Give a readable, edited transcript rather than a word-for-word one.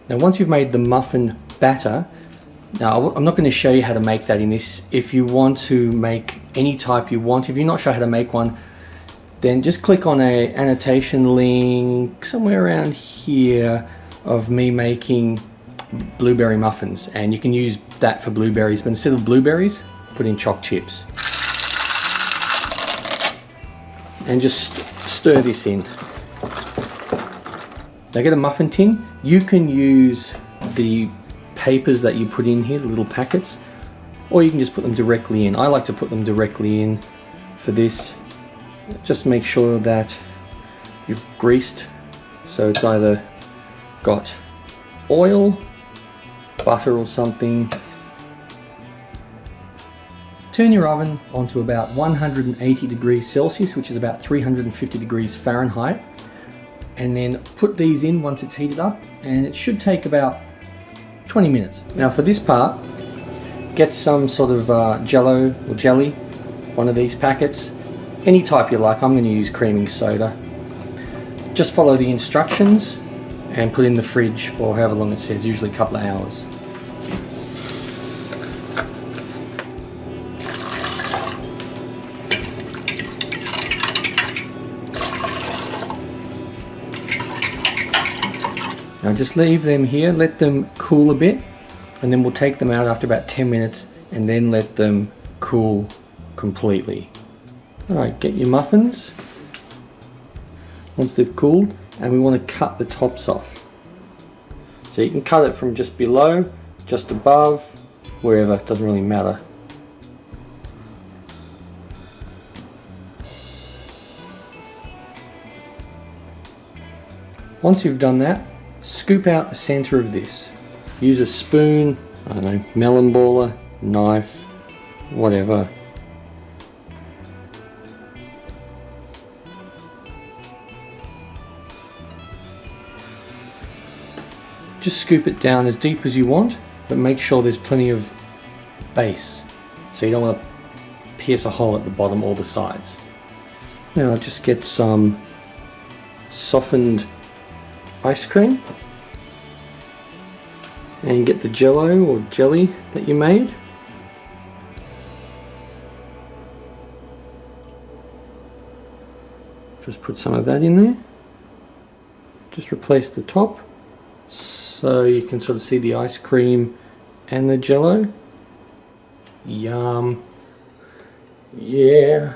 Now once you've made the muffin batter, now I'm not going to show you how to make that in this. If you want to make any type you want, if you're not sure how to make one, then just click on a annotation link somewhere around here of me making blueberry muffins, and you can use that for blueberries, but instead of blueberries, put in choc chips. And just stir this in. Now get a muffin tin. You can use the papers that you put in here, the little packets, or you can just put them directly in. I like to put them directly in for this. Just make sure that you've greased, so it's either got oil, butter or something. Turn your oven onto about 180 degrees Celsius, which is about 350 degrees Fahrenheit, and then put these in once it's heated up, and it should take about 20 minutes. Now for this part, get some sort of Jello or jelly, one of these packets, any type you like. I'm going to use creaming soda. Just follow the instructions and put in the fridge for however long it says, usually a couple of hours. Now just leave them here, let them cool a bit, and then we'll take them out after about 10 minutes and then let them cool completely. Alright, get your muffins once they've cooled, and we want to cut the tops off. So you can cut it from just below, just above, wherever, it doesn't really matter. Once you've done that, scoop out the center of this. Use a spoon, I don't know, melon baller, knife, whatever. Just scoop it down as deep as you want, but make sure there's plenty of base, so you don't want to pierce a hole at the bottom or the sides. Now just get some softened ice cream and get the Jello or jelly that you made. Just put some of that in there. Just replace the top so you can sort of see the ice cream and the Jello. Yum. Yeah.